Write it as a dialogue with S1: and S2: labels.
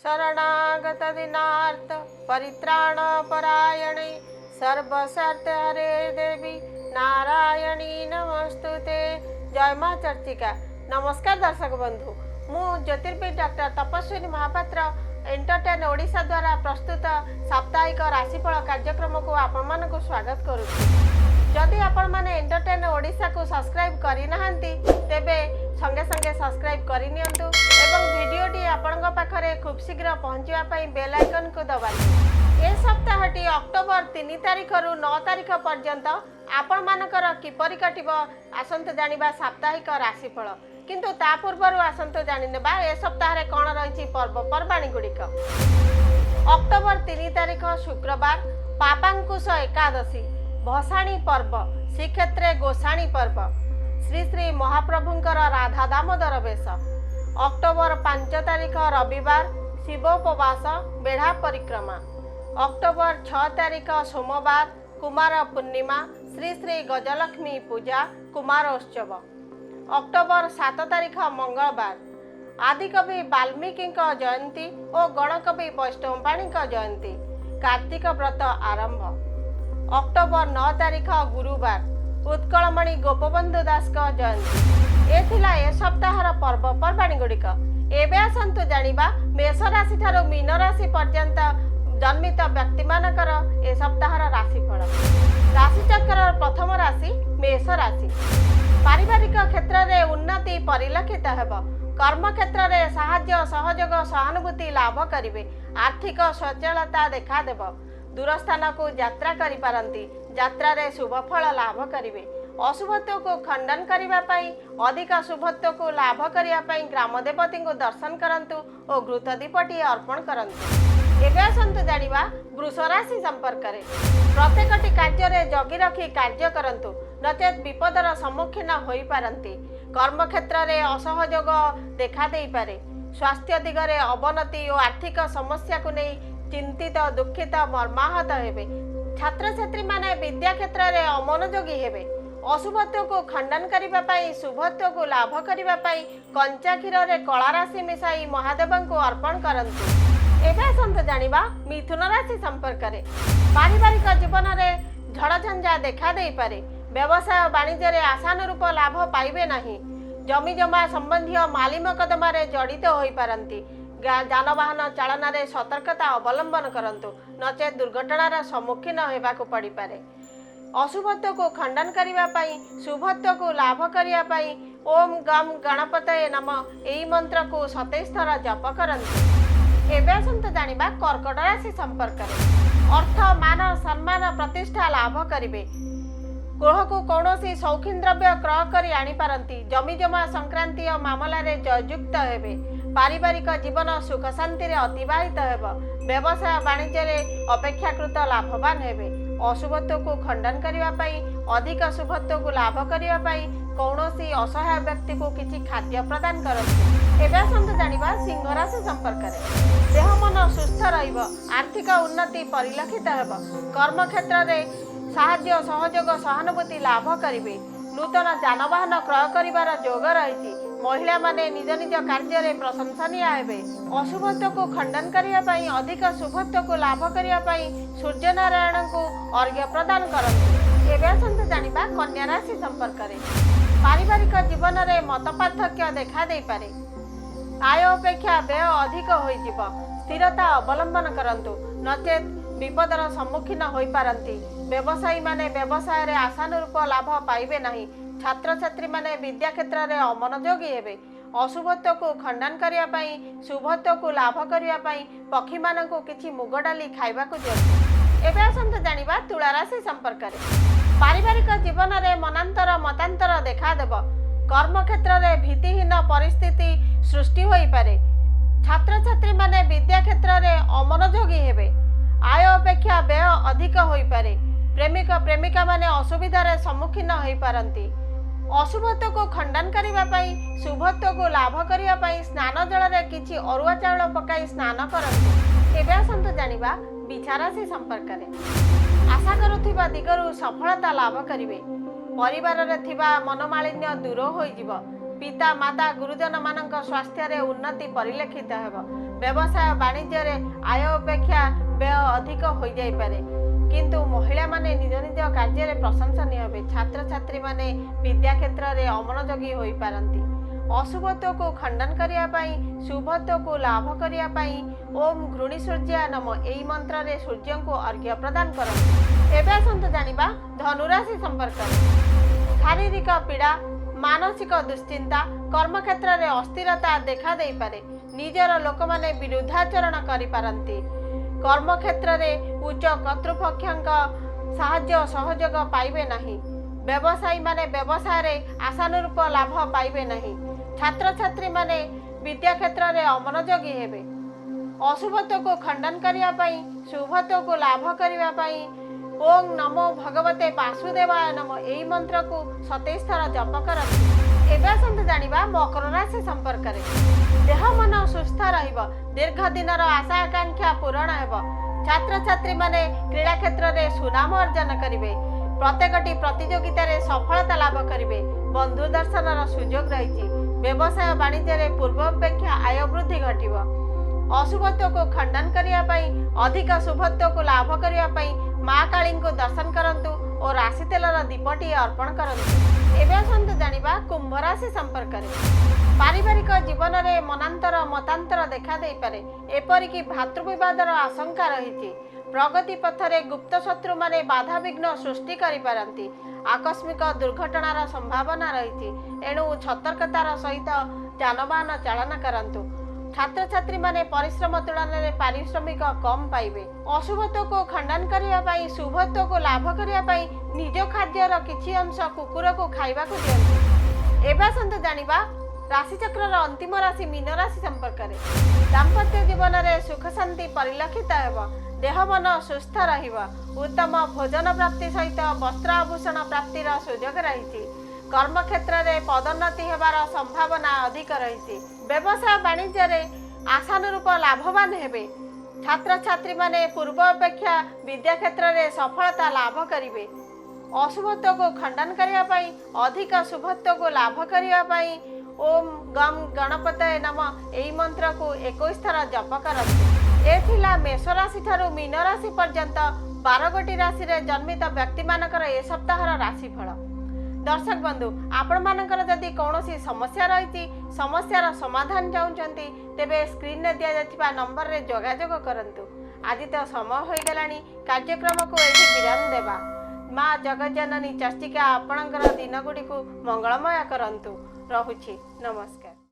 S1: शरणागत दीनार्थ परित्राण परायणे सर्वशर्त हरे देवी नारायणी नमस्तुते। जय मां चर्चिका। नमस्कार दर्शक बंधु, मु ज्योतिर्विद डॉक्टर तपस्विनी महापात्र एंटरटेन ओडिशा द्वारा प्रस्तुत साप्ताहिक राशिफल कार्यक्रम को आपण मानक स्वागत करुछु। जदि आपण माने एंटरटेन ओडिशा को सब्सक्राइब करि नाहंती तेबे संगे संगे सब्सक्राइब करि नियंतु एवं वीडियोटी आपणक पाखरे खूब शीघ्र पहुंचवा पई बेल आइकन को दबाइतु। ए सप्ताहटी अक्टोबर 3 तारिख रु 9 तारिख पर्यंत आपण मानकर किपरि कटिबो आसंत जानिबा साप्ताहिक राशिफल। किंतु ता पूर्वरु आसंत जानिनेबा ए सप्ताह रे कोन रहिछि पर्व पर्वाणी गुडिक। अक्टोबर 3 तारिख शुक्रवार पापांकुश एकादशी भसाणी पर्व श्रीक्षेत्रे गोसाणी पर्व श्री श्री महाप्रभुंकर राधा दामोदर बेश। अक्टोबर 5 तारिख रविवार शिवोपवास बेढ़ा परिक्रमा। अक्टोबर 6 तारिख सोमवार कुमार पूर्णिमा श्री श्री गजलक्ष्मी पूजा कुमारोत्सव। अक्टोबर 7 तारिख मंगलवार आदिकवि वाल्मीकि जयंती और गणकवि वैष्णवपाणी जयंती कार्तिक व्रत आरंभ। अक्टोबर 9 तारिख गुरुवार उत्कलमणि गोपबंधु दास जयंती। ए सप्ताहर पर्व पर्वाणी गुड़िक। एबे आसंतु जानिबा मेष राशि ठारू मीन राशि पर्यंत जन्मित व्यक्ति मानकर ए सप्ताहर राशिफल। राशिचक्र प्रथम राशि मेष राशि। पारिवारिक क्षेत्र में उन्नति परिलक्षित हेब। कर्म क्षेत्र में साहाय्य सहयोग सहानुभूति लाभ करिवे। आर्थिक सचलता देखा देव। दूर स्थान को यात्रा करि पारंती। यात्रा रे शुभ फल लाभ करिवे। अशुभत्व को खंडन करिबा पई अधिक शुभत्व को लाभ करिया पई ग्राम देवती को दर्शन करंतु और घृत दीपटी अर्पण करंतु। एबे आसंतु जानिबा वृष राशि संपर्क रे। प्रत्येकटी कार्य रे जगी रखी कार्य करंतु नचेत विपदर सम्मुखीन होई पारंती। कर्म क्षेत्र रे असहयोग देखा देई पारे। स्वास्थ्य दिगरे अवनति और आर्थिक समस्या को नहीं चिंतित दुखित मर्माहत हेबे। छात्र छात्री माने विद्या क्षेत्र रे अमनोयोगी हेबे। अशुभत्व को खंडन करिबा पई शुभत्व को लाभ करिबा पई कंचा क्षीर रे कला राशि मिसाई महादेव को अर्पण करंतु। एबे आसंत जानिबा मिथुन राशि संपर्क रे। पारिवारिक जीवन रे झड़झंझा देखा देई पारे। व्यवसाय वाणिज्य रे आशानुरूप लाभ पाइबे नहीं। जमी जमा संबंधी माली मकदमा रे जड़ित होई पारंती। जानवाहन चालन रे सतर्कता अवलंबन करंतु नचे दुर्घटनार सम्मुखीन हेबाकु पड़ी पारे। अशुभत्व को खंडन करिबा पई शुभत्व को लाभ करिया पई ओम गम गणपतये नमः एई मंत्र को 27 थर जप करंतु। एबे आसंत जानिबा कर्कट राशि संपर्क रे। अर्थ मान सम्मान प्रतिष्ठा लाभ करिवे। गृह को कौनसी शौखीन द्रव्य क्रय करी आनी पारंती। जमी जमा संक्रांतीय मामला रे जययुक्त हेबे। पारिवारिक जीवन सुख शांति रे अतिबाहित हेब। व्यवसाय वाणिज्य रे अपेक्षाकृत लाभवान हेबे। अशुभत्व को खंडन करिवा पई अधिक शुभत्व को लाभ करिवा पई कौनसी असहाय व्यक्ति को किछि खाद्य प्रदान करंतु। एबे आसंतु जानिबा सिंह राशि संपर्क रे। देह मन सुस्थ रहिब। आर्थिक उन्नति परिलक्षित हेब। कर्म क्षेत्र रे साहाय्य सहयोग सहानुभूति लाभ करिवे। नूतन जानवाहन क्रय करिवार योग रही। महिला माने निज निज कार्य रे प्रशंसनीय हेबे। अशुभत्व को खंडन करिया पई अधिक शुभत्व को लाभ करिया पई सूर्य नारायण को अर्घ्य प्रदान करंतु। एबे आसंतु जानिबा कन्या राशि संपर्क रे। पारिवारिक जीवन रे मतपार्थक्य देखा देई पारे। आय अपेक्षा व्यय अधिक होई जिवो। स्थिरता अवलंबन करंतु नचेत विपदर सम्मुखीन होई पारंती। व्यवसायी माने व्यवसाय रे आशानुरूप लाभ पाइबे नहीं। छात्र छात्री माने विद्या क्षेत्र रे अमनोयोगी हेबे। अशुभत्व को खंडन करिया पई शुभत्व को लाभ करिया पई पक्षी माननको किछि मुग डाली खाइबा को दियंतु। एबे आसंत जानिबा तुला राशि संपर्क रे। पारिवारिक जीवन रे मनांतर मतांतर देखा देब। कर्म क्षेत्र रे भीतिहीन परिस्थिति सृष्टि होई पारे। छात्र छात्री माने विद्या क्षेत्र रे अमनोयोगी हेबे। आय अपेक्षा व्यय अधिक होई पारे। प्रेमिक प्रेमिका माने असुविधा रे सम्मुखीन होई पारंती। अशुभत्व को खंडन करिवा पई शुभत्व को लाभ करिवा पई स्नान जल रे किछि अरुआ चाउल पकाई स्नान करंतु। एबे आसंतु जानिबा बिछा राशि संपर्क रे। आशा करुथिबा दिगरु सफलता लाभ करिवे। परिवार रे थिबा मनमालिन्य दूर होई जिवो। पिता माता गुरुजन मानक स्वास्थ्य रे उन्नति परिलक्षित हेब। व्यवसाय वाणिज्य रे आय अपेक्षा व्यय अधिक हो जाई पारे, किंतु महिला माने निज निज कार्य रे प्रशंसनीय हेबे। छात्र छात्री माने विद्या क्षेत्र रे अमनोयोगी होई पारंती। अशुभत्व को खंडन करिया पाई, शुभत्व को लाभ करिया पाई ओम घृणी सूर्या नम एई मंत्र रे सूर्य को अर्घ्य प्रदान करंतु। एबे आसंतु जानिबा धनुराशि संपर्क। शारीरिक पीड़ा, मानसिक दुश्चिंता, कर्म क्षेत्र रे अस्थिरता देखा देई पारे। निजर लोक माने विरुद्धाचरण करि पारंती। कर्म क्षेत्र रे उच्च कर्तृपक्षक साहाय्य सहयोग पाइबे नाही। व्यवसायी माने व्यवसाय रे आशानुरूप लाभ पाइबे नाही। छात्र छात्री माने विद्या क्षेत्र रे अमनोयोगी हेबे। अशुभत्व को खंडन करिया पाई, शुभत्व को लाभ करिया पाई ओम नमो भगवते वासुदेवाय नमो एई मंत्र को 27 थर जप करंतु। एबे आसंतु जानिबा मकर राशि संपर्क रे। देह मन सुस्थ रहिबो, दीर्घ दिनर आशा आकांक्षा पूर्ण हेबो। छात्र छात्री माने क्रीड़ा क्षेत्र रे सुनाम अर्जन करिवे। प्रत्येकटी प्रतियोगिता रे सफलता लाभ करिवे। बंधु दर्शनर सुयोग रहिछि। व्यवसाय वाणिज्य रे पूर्व अपेक्षा आय वृद्धि घटिबो। अशुभत्व को खंडन करिया पाई, अधिक शुभत्व को लाभ करिया पाई मां काली को दर्शन करंतु और राशि तेलर दीपटी अर्पण करंतु। एबे आसंतु जानिबा कुंभ राशि संपर्क रे। पारिवारिक जीवन रे मनांतर मतांतर देखा देई पारे। एपरिकी भातृविवादर आशंका रहिछि। प्रगति पथरे गुप्त शत्रु माने बाधा विघ्न सृष्टि करि पारंती। आकस्मिक दुर्घटनार संभावना रहिछि, एणु सतर्कतार सहित जानवाहन चालन करंतु। छात्र छात्री माने परिश्रम तुलन में पारिश्रमिक कम पाइबे। अशुभत्व को खंडन करिया पाई, शुभत्व को लाभ करिया पाई निज खाद्यर किछि अंश कुकुर को खाइबा को दियंतु। एबे आसंतु जानिबा राशि चक्रर अंतिम राशि मीन राशि संपर्क रे। दाम्पत्य जीवन रे सुख शांति परिलक्षित हेब। देह मन सुस्थ रहिबा। उत्तम भोजन प्राप्ति सहित वस्त्र आभूषण प्राप्तिर सुयोग रहिछि। कर्म क्षेत्र रे पदोन्नति हेबार संभावना अधिक रहिछि। व्यवसाय वाणिज्य रे आशानुरूप लाभवान हेबे। छात्र छात्री माने पूर्व अपेक्षा विद्या क्षेत्र रे सफलता लाभ करिवे। अशुभत्व को खंडन करिया पाई, अधिक शुभत्व को लाभ करिया पाई ओम गम गणपतये नमः एई मंत्र को 21 थर जप करंतु। एथिला मेष राशि ठारू मीन राशि पर्यंत 12 गोटी राशि रे जन्मित व्यक्ति मानकर ए सप्ताहर राशिफल। दर्शक बंधु, आपण मानकर जदि कौनसी समस्या रही, समस्यार समाधान चाहते तेबे स्क्रीन रे दिया जाथिबा नंबर रे जोगाजोग करंतु। आज तो समय हो गलानी कार्यक्रम को एठी विराम देबा। माँ जगज्जननी चर्चिका आपणकर दिन गुड़ी को मंगलमय करंतु। रहुछि, नमस्कार।